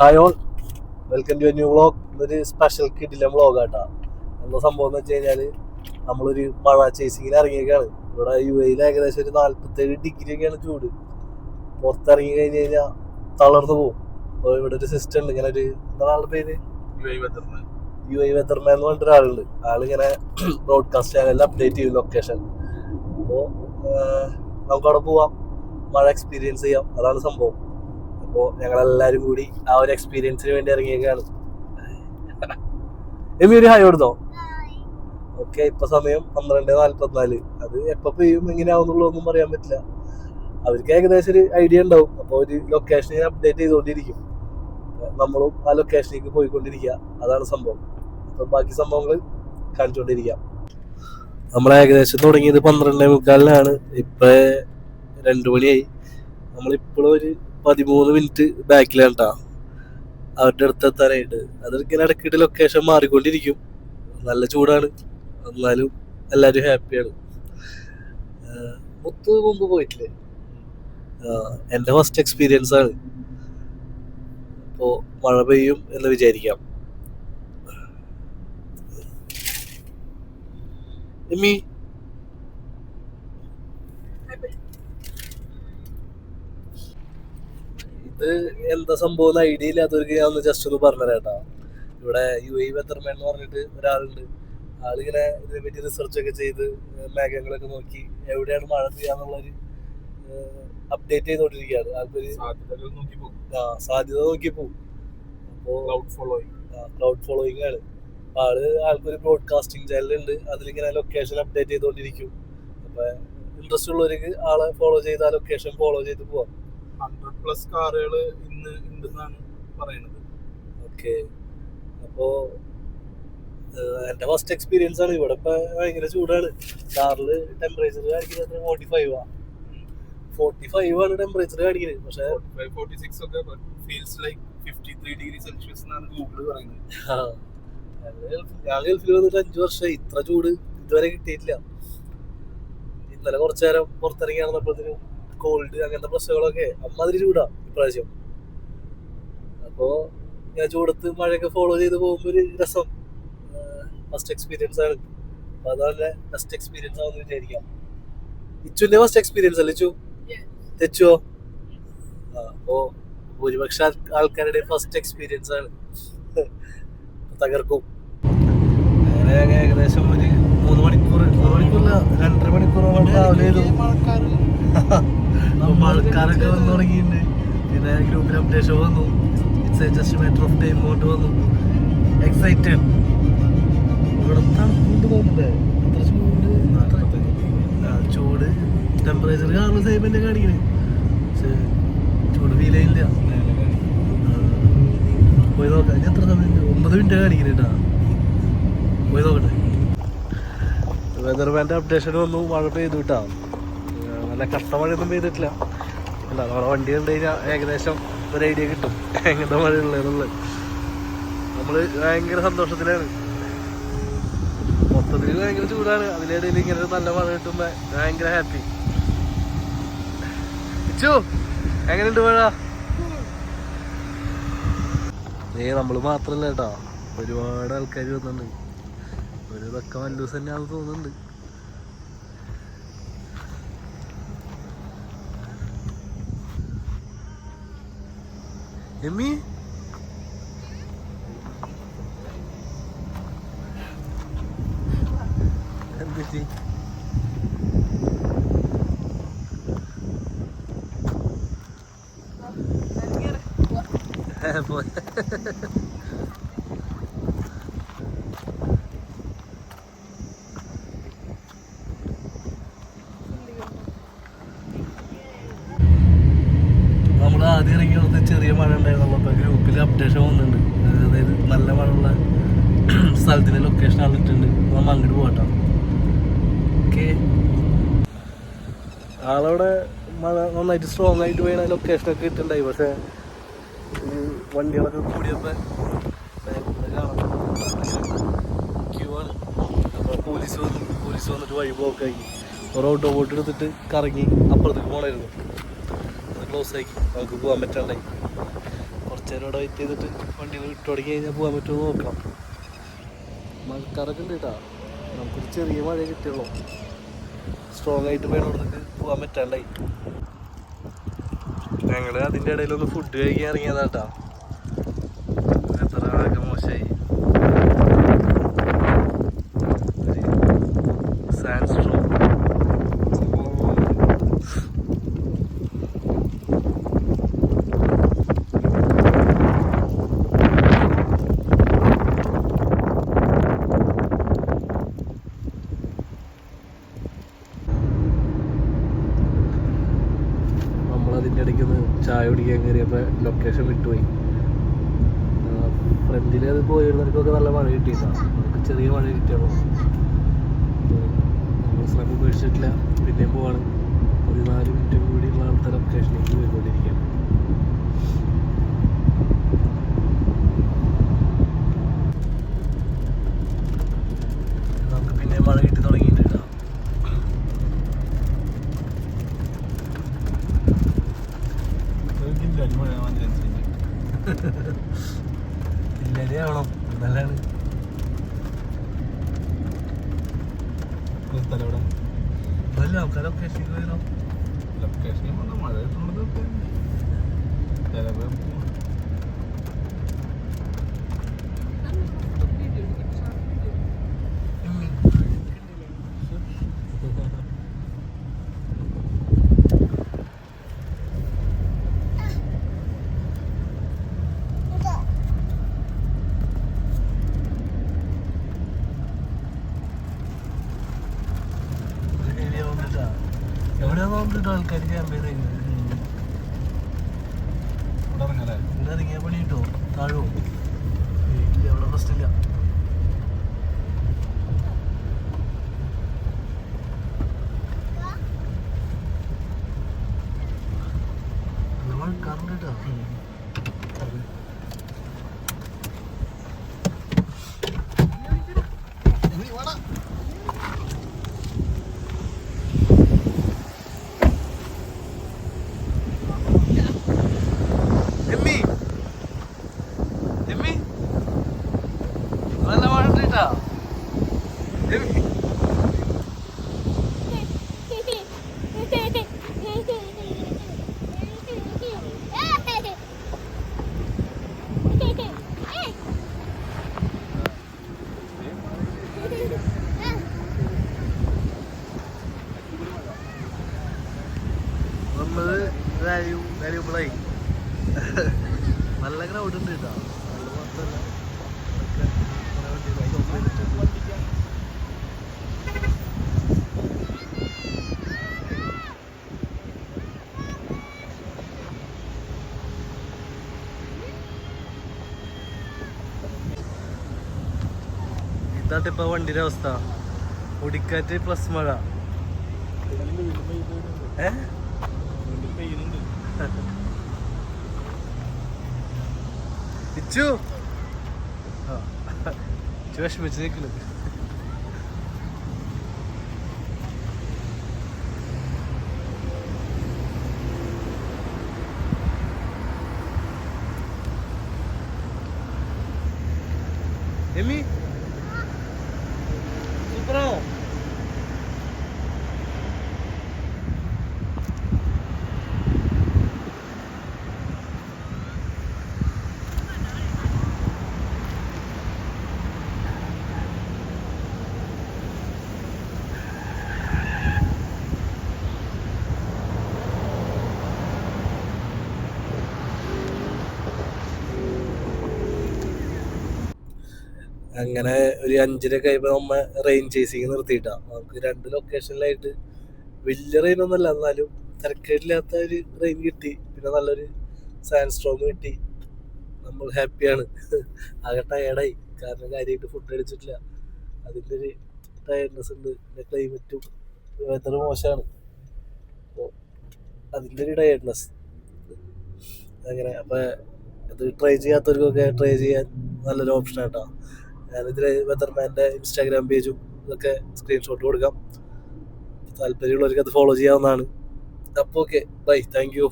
Hi all, welcome to a new vlog. ഇതൊരു special കിഡിലെ വ്ളോഗാട്ടാ. എന്താ സംഭവം എന്ന് വെച്ച് കഴിഞ്ഞാൽ നമ്മളൊരു മഴ ചേസിങ്ങിന് ഇറങ്ങിയൊക്കെയാണ്. ഇവിടെ UAE ഏകദേശം ഒരു 47 ഡിഗ്രിയൊക്കെയാണ് ചൂട്. പുറത്തിറങ്ങി കഴിഞ്ഞ് കഴിഞ്ഞാൽ തളർന്നു പോകും. അപ്പോൾ ഇവിടെ ഒരു സിസ്റ്റം ഉണ്ട്, ഇങ്ങനെ ഒരു എന്താ ആളുടെ പേര്, UAE വെതർമാൻ എന്ന് പറഞ്ഞിട്ട് ഒരാളുണ്ട്. ആളിങ്ങനെ ബ്രോഡ്കാസ്റ്റ് ചാനലിൽ അപ്ഡേറ്റ് ചെയ്യും ലൊക്കേഷൻ. അപ്പോൾ നമുക്കവിടെ പോവാം, മഴ എക്സ്പീരിയൻസ് ചെയ്യാം. അതാണ് സംഭവം. അപ്പോൾ ഞങ്ങളെല്ലാവരും കൂടി ആ ഒരു എക്സ്പീരിയൻസിന് വേണ്ടി ഇറങ്ങിയേക്കാണ്. എമി ഒരു ഹായ് കൊടുത്തോ? ഓക്കെ, ഇപ്പൊ സമയം 12:44. അത് എപ്പോ പെയ്യും എങ്ങനെയാവുന്നുള്ളതൊന്നും പറയാൻ പറ്റില്ല. അവർക്ക് ഏകദേശം ഒരു ഐഡിയ ഉണ്ടാവും. അപ്പോൾ ഒരു ലൊക്കേഷൻ അപ്ഡേറ്റ് ചെയ്തുകൊണ്ടിരിക്കും. നമ്മളും ആ ലൊക്കേഷനിലേക്ക് പോയിക്കൊണ്ടിരിക്കുക. അതാണ് സംഭവം. അപ്പൊ ബാക്കി സംഭവങ്ങൾ കാണിച്ചുകൊണ്ടിരിക്കാം. നമ്മൾ ഏകദേശം തുടങ്ങിയത് 12:45. ഇപ്പൊ 2 മണിയായി. നമ്മളിപ്പോഴും ഒരു 13 മിനിറ്റ് ബാക്കിലാണ് കേട്ടോ അവരുടെ അടുത്ത് എത്താനായിട്ട്. അതിങ്ങനെ ഇടയ്ക്കിടെ ലൊക്കേഷൻ മാറിക്കൊണ്ടിരിക്കും. നല്ല ചൂടാണ്, എന്നാലും എല്ലാവരും ഹാപ്പിയാണ്. മുത്ത് മുമ്പ് പോയിട്ടില്ലേ? എൻ്റെ ഫസ്റ്റ് എക്സ്പീരിയൻസ് ആണ്. അപ്പോൾ മഴ പെയ്യും എന്ന് വിചാരിക്കാം. എമ്മി ഇത് എന്താ സംഭവം ഐഡിയ ഇല്ലാത്തവർക്ക് ഞാൻ ഒന്ന് ജസ്റ്റ് ഒന്ന് പറഞ്ഞുതരാട്ടാ. ഇവിടെ UAE വെതർമാൻ എന്ന് പറഞ്ഞിട്ട് ഒരാളുണ്ട്. ആളിങ്ങനെ ഇതിനെപ്പറ്റി റിസർച്ച് ഒക്കെ ചെയ്ത് മേഘങ്ങളൊക്കെ നോക്കി എവിടെയാണ് മഴ പെയ്യാന്നുള്ളൊരു അപ്ഡേറ്റ് ചെയ്തോണ്ടിരിക്കുകയാണ്. ആൾക്കൊരു സാധ്യത നോക്കി പോകും. അപ്പോൾ ക്ലൗഡ് ഫോളോയിങ് ആണ്. ആൾക്കൊരു ബ്രോഡ്കാസ്റ്റിംഗ് ചാനലുണ്ട്. അതിലിങ്ങനെ ലൊക്കേഷൻ അപ്ഡേറ്റ് ചെയ്തോണ്ടിരിക്കും. അപ്പൊ ഇൻട്രസ്റ്റ് ഉള്ളവർക്ക് ആളെ ഫോളോ ചെയ്ത് ആ ലൊക്കേഷൻ ഫോളോ ചെയ്ത് പോവാം. 100+ കാറുകൾ ഇന്ന് ഉണ്ടെന്നാണ് പറയുന്നത്. ഓക്കെ, അപ്പോ എന്റെ ഫസ്റ്റ് എക്സ്പീരിയൻസ് ആണ്. ഇവിടെ ഇപ്പൊ ഭയങ്കര ചൂടാണ്. കാറില് ടെമ്പറേച്ചർ കാണിക്കുന്നത് 45 ആണ് ടെമ്പറേച്ചർ കാണിക്കുന്നത്. പക്ഷെ 46 ഒക്കെ ഫീൽസ് ലൈക്ക് 53 ഡിഗ്രി സെൽഷ്യസ് എന്നാണ് ഗൂഗിൾ പറയുന്നത്. ഞാൻ ഗൾഫിൽ വന്നിട്ട് 5 വർഷമായി. ഇത്ര ചൂട് ഇതുവരെ കിട്ടിയിട്ടില്ല. ഇന്നലെ കുറച്ചു നേരം പുറത്തിറങ്ങി നടന്നപ്പോഴത്തേനും കോൾഡ് അങ്ങനത്തെ പ്രശ്നങ്ങളൊക്കെ അമ്മാതിരി ചൂടാ ഇപ്രാവശ്യം. അപ്പോ ഞാൻ ചൂടത്ത് മഴയൊക്കെ ഫോളോ ചെയ്ത് പോകുമ്പോ ഒരു രസം. ഫസ്റ്റ് എക്സ്പീരിയൻസ് ആണ്. അപ്പൊ അതാണ് ഫസ്റ്റ് എക്സ്പീരിയൻസ് ആണെന്ന് വിചാരിക്കാം. ഇച്ചുന്റെ ഫസ്റ്റ് എക്സ്പീരിയൻസ് അല്ലേ ഇച്ചു? തെച്ചോ? അപ്പോ ഭൂരിപക്ഷ ആൾക്കാരുടെ ഫസ്റ്റ് എക്സ്പീരിയൻസ് ആണ്. തകർക്കും. അങ്ങനെ ഏകദേശം ഒരു 3 മണിക്കൂറില്ല 2.5 മണിക്കൂറോളം ട്രാവൽ ചെയ്തു. മഴക്കാരൊക്കെ വന്നു തുടങ്ങിയിട്ടുണ്ട്. പിന്നെ ഗ്രൂപ്പിൽ അപ്ഡേഷൻ വന്നു. It's just matter of time കൊണ്ട് വന്നു. എക്സൈറ്റഡ്. ഇവിടെ തണുപ്പുണ്ട് തോന്നുന്നുണ്ട്. ചൂട് ടെമ്പറേച്ചർ കാണുന്ന സെയിം തന്നെ കാണിക്കണേ. പക്ഷെ ചൂട് ഫീൽ ചെയ്യില്ല. പോയി നോക്കാം. എത്ര സമയം? 9 മിനിറ്റ് കാണിക്കണേട്ടാ. പോയി നോക്കട്ടെ. വെതർമാൻ്റെ അപ്ഡേഷൻ വന്നു. മഴ പെയ്തു കിട്ടാ. നല്ല കഷ്ട മഴയൊന്നും പെയ്തിട്ടില്ല. അല്ല, നമ്മുടെ വണ്ടി കണ്ടു കഴിഞ്ഞാൽ ഏകദേശം ഒരു ഐഡിയ കിട്ടും എങ്ങനത്തെ മഴയുള്ളതെന്നുള്ളത്. നമ്മൾ ഭയങ്കര സന്തോഷത്തിലാണ്. മൊത്തത്തിൽ ഭയങ്കര ചൂടാണ്. അതിനിടയിൽ ഇങ്ങനെ നല്ല മഴ കിട്ടുമ്പോൾ ഭയങ്കര ഹാപ്പി. ഇച്ചു എങ്ങനെയുണ്ട് മഴ? നമ്മൾ മാത്രല്ല കേട്ടോ, ഒരുപാട് ആൾക്കാർ വന്നിട്ടുണ്ട്. ഒരു ഇതൊക്കെ മല്ലൂസ് തന്നെയാണെന്ന് തോന്നുന്നുണ്ട്. എമ്മി എന്ത് നമ്മൾ ആദ്യം ഇറങ്ങി വന്ന് ചെറിയ മഴ ഉണ്ടായിരുന്നു. അപ്പോൾ ഗ്രൂപ്പിൽ അപ്ഡേഷൻ വന്നിട്ടുണ്ട്. അതായത് നല്ല മഴയുള്ള സ്ഥലത്തിന് ലൊക്കേഷൻ ആളിട്ടുണ്ട്. നമ്മൾ അങ്ങോട്ട് പോകട്ടോ. ഓക്കെ, ആളവിടെ മഴ നന്നായിട്ട് സ്ട്രോങ് ആയിട്ട് പോയ ലൊക്കേഷനൊക്കെ ഇട്ടുണ്ടായി. പക്ഷേ വണ്ടികളൊക്കെ കൂടിയപ്പോൾ ക്യൂ ആണ്. അപ്പോൾ പോലീസ് വന്നിട്ട് വഴി ബ്ലോക്കായി. ഒരു ഓട്ടോ ബോട്ട് എടുത്തിട്ട് കറങ്ങി അപ്പുറത്തേക്ക് പോകണമായിരുന്നു. ക്ലോസ് ആക്കി, നമുക്ക് പോകാൻ പറ്റാണ്ടായി. കുറച്ച് നേരം വെയിറ്റ് ചെയ്തിട്ട് വണ്ടി വിട്ടു തുടങ്ങി കഴിഞ്ഞാൽ പോകാൻ പറ്റുമോ നോക്കണം. മഴക്കാറൊക്കെ ഉണ്ട് കേട്ടോ. നമുക്കൊരു ചെറിയ മഴ കിട്ടിയുള്ളൂ. സ്ട്രോങ് ആയിട്ട് വേണോടത്തേക്ക് പോകാൻ പറ്റാണ്ടായി. ഞങ്ങൾ അതിൻ്റെ ഇടയിലൊന്ന് ഫുഡ് കഴിക്കാൻ ഇറങ്ങിയതാട്ടാ. എത്ര ആകെ മോശമായി. സാൻഡ് സ്ട്രോ നമ്മളതിൻ്റെ ഇടയ്ക്കൊന്ന് ചായ കുടിക്കാൻ കയറിയപ്പോൾ ലൊക്കേഷൻ വിട്ടുപോയി. ഫ്രണ്ടിൽ അത് പോയിരുന്നവർക്കൊക്കെ നല്ല മഴ കിട്ടിയിട്ടാണ്. നമുക്ക് ചെറിയ മഴ കിട്ടിയുള്ളൂ. നമ്മൾ ശ്രമം ഉപേക്ഷിച്ചിട്ടില്ല. പിന്നെയും പോവാണ്. 14 മിനിറ്റ് കൂടിയുള്ള ആൾക്കാർ ലൊക്കേഷനിലേക്ക് പോയിക്കൊണ്ടിരിക്കുകയാണ്. നമുക്ക് പിന്നെ മഴ കിട്ടി തുടങ്ങിയിട്ടില്ല. ഇല്ലേ ആവണം നല്ലതാണ്. നല്ല ആൾക്കാർ ലൊക്കേഷനിൽ വരണം. ലൊക്കേഷനിൽ വന്ന മഴ കിട്ടുന്നത് ചിലപ്പോൾ എവിടെയാ നോക്കിട്ട് ആൾക്കാർ ക്യാമ്പ് ചെയ്ത് ഇവിടെ ഇറങ്ങാല്ലേ? ഇവിടെ ഇറങ്ങിയാൽ പണി കിട്ടോ? താഴോ? ഇല്ല, അവിടെ പ്രശ്നമില്ല. നമ്മൾ കറണ്ട് കേട്ടോ. നല്ല മഴ ഉണ്ട് കേട്ടോ. നമ്മള് വാല്യൂബിളായി. നല്ല ക്രൗഡ് ഉണ്ട് കേട്ടോ. നല്ല മാത്രമല്ല ഇതാട്ട് ഇപ്പൊ വണ്ടിയുടെ അവസ്ഥ. ഒടിക്കാറ്റ് പ്ലസ് മഴ. ഇച്ചു വിഷമിച്ച് നിൽക്കുന്നു. എമ്മി സൂപ്പറാണോ? അങ്ങനെ ഒരു 5:30 കഴിയുമ്പോൾ നമ്മ റെയിൻ ചേസിങ് നിർത്തിയിട്ടാ. നമുക്ക് 2 ലൊക്കേഷനിലായിട്ട് വലിയ റെയിൻ ഒന്നുമല്ല, എന്നാലും തിരക്കേടില്ലാത്ത ഒരു റെയിൻ കിട്ടി. പിന്നെ നല്ലൊരു സാൻഡ് സ്ട്രോം കിട്ടി. നമ്മൾ ഹാപ്പിയാണ്. ആകെ ടയേർഡായി, കാരണം കാര്യമായിട്ട് ഫുഡ് അടിച്ചിട്ടില്ല. അതിൻ്റെ ഒരു ടയർഡ്നെസ് ഉണ്ട്. പിന്നെ ക്ലൈമറ്റും വെതർ മോശമാണ്, അപ്പോൾ അതിൻ്റെ ഒരു ടയർഡ്നെസ്. അങ്ങനെ അപ്പം ഇത് ട്രൈ ചെയ്യാത്തവർക്കൊക്കെ ട്രൈ ചെയ്യാൻ നല്ലൊരു ഓപ്ഷനാണ് കേട്ടോ. ഞാനിതിൽ വെതർമാൻ്റെ ഇൻസ്റ്റാഗ്രാം പേജും ഇതൊക്കെ സ്ക്രീൻഷോട്ട് കൊടുക്കാം. താല്പര്യമുള്ളവർക്ക് അത് ഫോളോ ചെയ്യാവുന്നതാണ്. അപ്പോൾ ഓക്കെ, ബൈ, താങ്ക് യു.